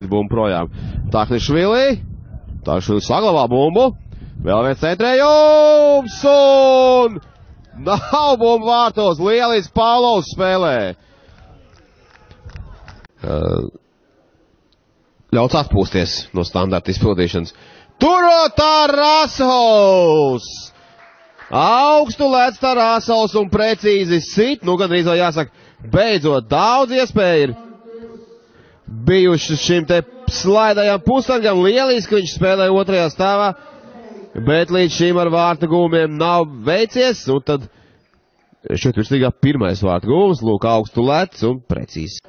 Bumbu projām. Taknišvili saglabā bumbu. Vēl viens centrējums un nav bumbu vārtos. Lielisks Pāvlovs spēlē. Ļauts atpūsties no standarta izpildīšanas. Turot Tarasovs! Augstu lec Tarasovs un precīzi sit. Nu, gandrīz vēl jāsaka, beidzot daudz iespēju ir bijuši šim te slaidajam pusargam. Lieliski viņš spēlē otrajā stāvā, bet līdz šim ar vārta gūmiem nav veicies. Un tad šeit virsīgā pirmais vārta gūms, lūk, augstu lec un precīzi.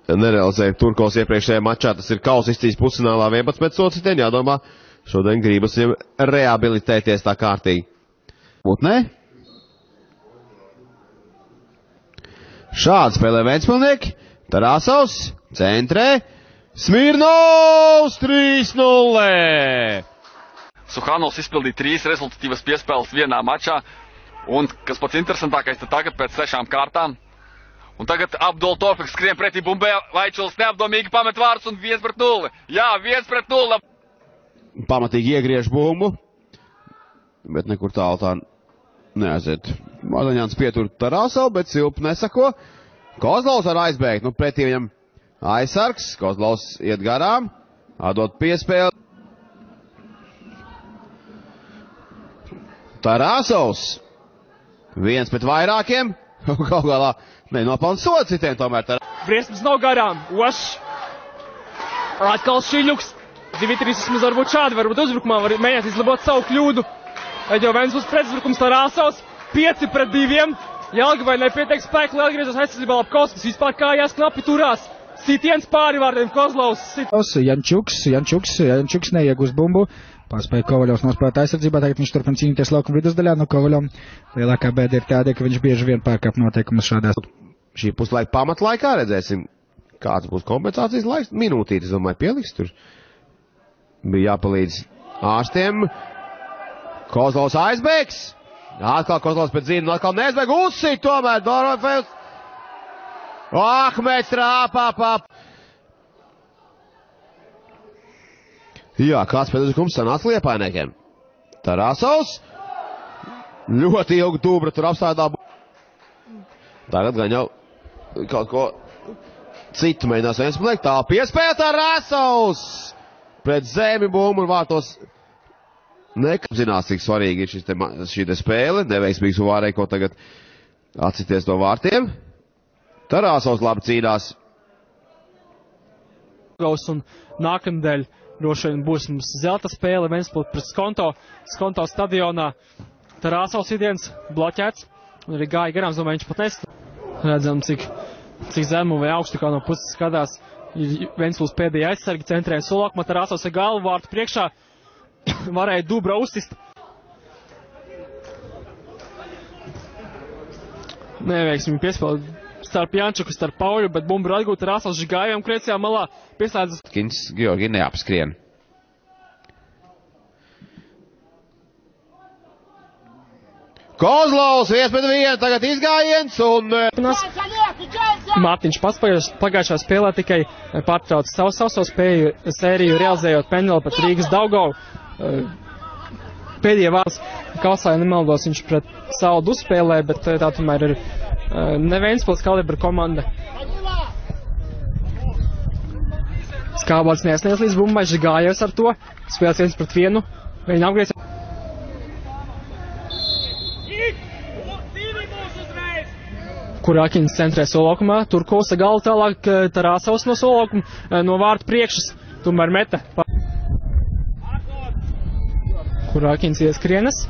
Nerealizēja Turkovs iepriekšējā mačā, tas ir kausa izcīņas pusfinālā 11 societien, jādomā, šodien gribas viņam rehabilitēties tā kārtīgi. Putnē. Šādi spēlē Ventspilnieki, Tarasovs, centrē, Smirnovs 3-0. Suhanovs izpildīja 3 rezultatīvas piespēles vienā mačā, un, kas pats interesantākais, tad tagad pēc 6 kārtām. Un tagad Abdul Tofiks skrien pretī bumbē, Vaičuls neapdomīgi pamet vārdus un 1-0. Jā, 1-0. Pamatīgi iegriež bumbu, bet nekur tālu tā neaiziet. Mazaņāns pietur Tarasovu, bet Silp nesako. Kozlovs var aizbēgt, nu pretī viņam aizsargs, Kozlovs iet garām, atdot piespēli. Tarasovs, viens pret vairākiem, kaut galā nenopelna sodcitiem tomēr. Briesmas nav garām, Ošs, atkal Šiļuks, Dimitris vismaz varbūt šādi, varbūt uzbrukumā var mēģināt izlabot savu kļūdu. Eģo Ventspils pretuzbrukums Tarasovs, 5-2, Jelgavai nepietiek spēku, lai atgriezos aizsardzībā Lapkovskis, vispār kājās knapi turās. Sitiens pāri vārdiem, Kozlovs. Jančuks neiegūst bumbu. Pārspēja Kovaļovs nospēlēt aizsardzībā, tagad viņš turpina cīnīties laukuma vidusdaļā. No Kovaļom lielākā bēda ir tāda, ka viņš bieži vien pārkāp noteikumus šādās. Šī puslaika pamatlaikā redzēsim, kāds būs kompensācijas laiks. Minūtītes, domāju, pieliks tur. Bija jāpalīdz ārstiem. Kozlovs aizbēgs. Atkal Kozlovs pēc zīmes, atkal neaizbēg. Uzsīt tomēr Dorofejs. Ahmets Rāpāpāp. Jā, kāds pēdējums sanāca Liepainiekiem. Tarasovs. Ļoti ilgu dūbra tur apstādā. Tagad gan jau kaut ko citu mēģinās Ventspilnieki. Tā piespēja Tarasovs. Pret zemi bumbu un vārtos. Nekapzinās, cik svarīgi ir šī te spēle. Neveiksmīgs Uvārei, ko tagad atsities no vārtiem. Tarasovs labi cīnās. Un nākamdēļ droši vien būs mums zelta spēle Ventspils pret Skonto stadionā. Tarasovs vidiens bloķēts. Un arī gāja garām, domāju, viņš pat nest. Redzam, cik zemu vai augstu kā no puses skatās. Ventspils pēdējā aizsargi centrē solokuma. Tarasovs ar galvu vārtu priekšā. Varēja dubra uzsist. Neveiksmi piespēle starp Jančuku, starp Pauļu, bet bumbu atgūt Tarasovs Žigājiem kreisajā malā pieslēdzas. Georgi neapskrien. Kozlovs 1-1, tagad izgājiens un... Mārtiņš pats pagājušā spēlē tikai pārtrauc savu spēju sēriju realizējot pendeli pret Rīgas Daugavu. Pēdējie vārds Kausā, ja nemaldos, viņš pret Saldu spēlē, bet tā tomēr ir ne Ventspils kalibra komanda. Skābols neesniedz līdz bumbai, Žigājos ar to. Spēlēs 1-1. Viņi apgriez. Kurākins centrē solaukumā. Turkovs galvu tālāk Tarasovs no solaukuma, no vārtu priekšas. Tomēr meta. Kurākins ieskrienas.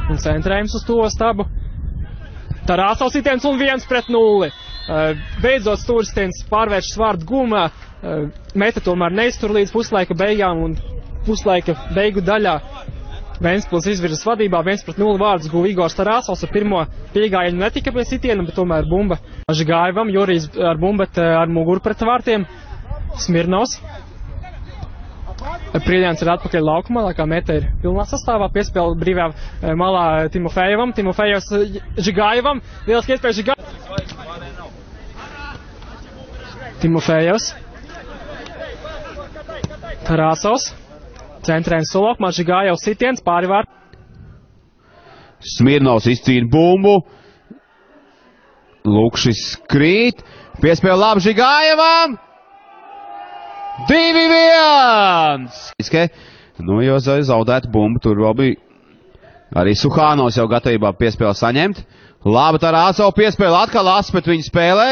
Un centrējums uz to stabu. Tarasovs sitiens un 1-0. Beidzot stūrstiens pārvēršas vārdu gumā. Meta tomēr neiztur līdz puslaika beigām un puslaika beigu daļā. Ventspils izvirzas vadībā, 1-0 vārdus guva Igors Tarasovs ar pirmo piegājienu netika pie sitiena, bet tomēr bumba Žigājevam, Jurijs ar bumbu, bet ar muguru pret vārtiem. Smirnovs. Prīdēns ir atpakaļ laukumā, lai kā Meta ir pilnā sastāvā, piespēle brīvā malā Timofejevam, Timofejevs Žigājevam, lieliski iespēja Žigājevam. Timofejevs Tarasovs. Centrējums Solokumā, Žigājevs sitiens, pārivār. Smirnovs izcīna bumbu. Lukšis krīt. Piespēja labi Žigājevam. 2-1! Nu, jo zaudēt bumbu, tur vēl bija arī Suhānovs jau gatavībā piespēle saņemt. Labi, Tarasov piespēle atkal Aspet viņa spēlē.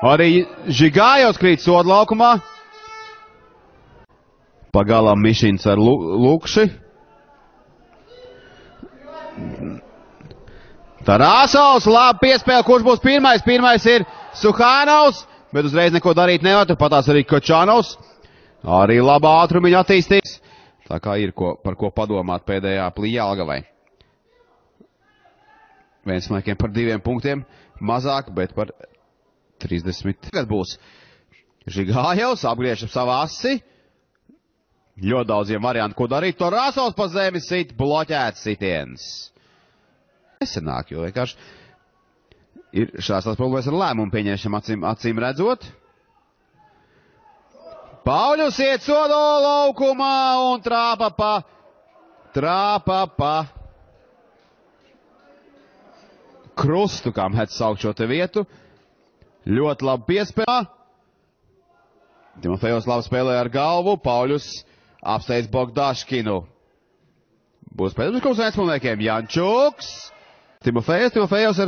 Arī Žigājevs krīt soda laukumā. Pagalām Mišins ar Lukši. Tarasovs, labi piespēle, kurš būs pirmais? Pirmais ir Suhānovs, bet uzreiz neko darīt nevar, turpatās arī Kočanovs. Arī labā ātrumiņa attīstīs. Tā kā ir par ko padomāt pēdējā Jelgavai. Ventspilsniekiem par 2 punktiem mazāk, bet par 30. Tagad būs Žigājevs, apgriež savā asi. Ļoti daudziem variantu, ko darīt. Tarasovs pa zemi sit, bloķēts sitiens. Nesenāk, jo vienkārši ir šās tās problēmas ar lēmumu pieņemšanu acīm redzot. Pauļus iet sodo laukumā un trāpa pa krustu, kā mēdz saukt šo te vietu. Ļoti labi piespēlē. Timofejos labi spēlē ar galvu. Pauļus apsteidz Bogdaškinu. Būs pēdējais Ventspilsniekiem Jančuks. Timofejos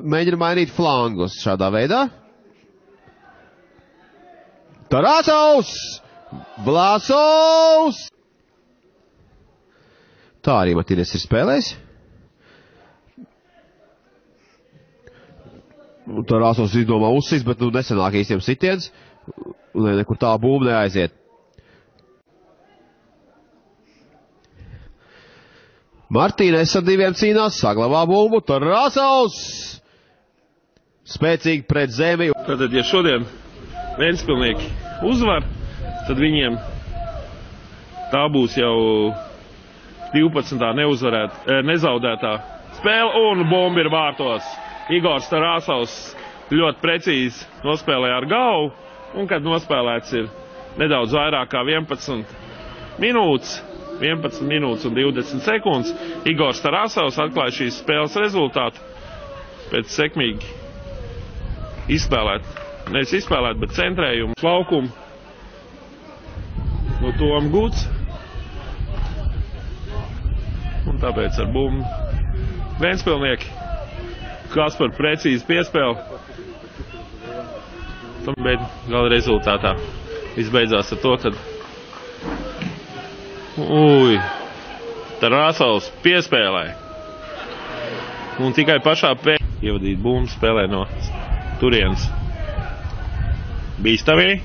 mēģina mainīt flangus šādā veidā. Tarasovs! Vlasovs! Tā arī Matīnies ir spēlējis. Tarasovs izdomā uzsist, bet nesenāk īstiem sitiens. Nekur tā bumba neaiziet. Martīnēs ar 2 cīnās, saglabā bumbu, Tarasovs spēcīgi pret zemi. Tātad, ja šodien Ventspilsnieki uzvar, tad viņiem tā būs jau 12. nezaudētā spēle un bumba ir vārtos. Igors Tarasovs ļoti precīzi nospēlēja ar galvu, un kad nospēlēts ir nedaudz vairāk kā 11 minūtes un 20 sekundes, Igors Tarasovs atklāja šīs spēles rezultātu pēc sekmīgi nevis izspēlēt, bet centrējumu laukumu no Toma Guts. Un tāpēc ar bumbu Ventspilsnieki, kas par precīzi piespēli, bet gala rezultātā izbeidzās ar to, kad Tarasovs piespēlē. Un tikai pašā ievadīt bumbu spēlē no turienes. Bīstamī.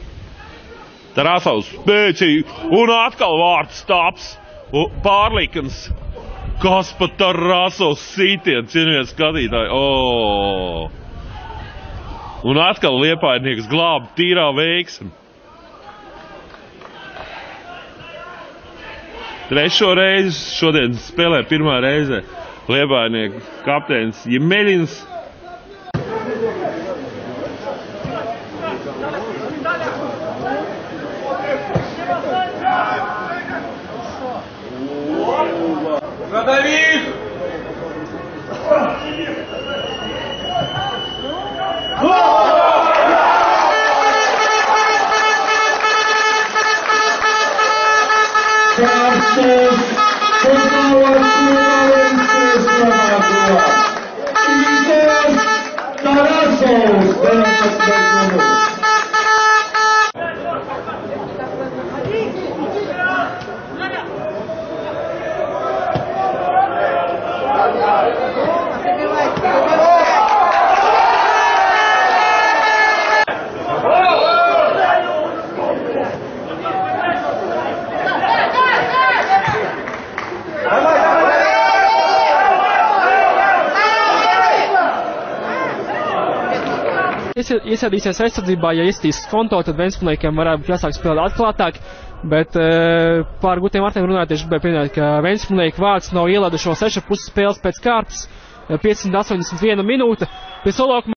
Tarasovs spēcīgi un atkal vārds taps. Pārlikens. Kas pat Tarasovs sitiens, cienījies skatītāji. Un atkal Liepājnieks glāba tīrā veiksmi. Trešo reizi šodien spēlē pirmā reize Liepājnieku kapteinis Jemeļins. Продавик! Iesēdīsies aizsardzībā, ja iestīs konto, tad Ventspilsniekiem varētu būt jāsāk spēlēt atklātāk, bet pār gutiem vārtiem runājot, tieši gribēju pieminēt, ka Ventspilsnieku vārds nav ielaidušo 6,5 spēles pēc kārtas, 581 minūte. Pie Solokuma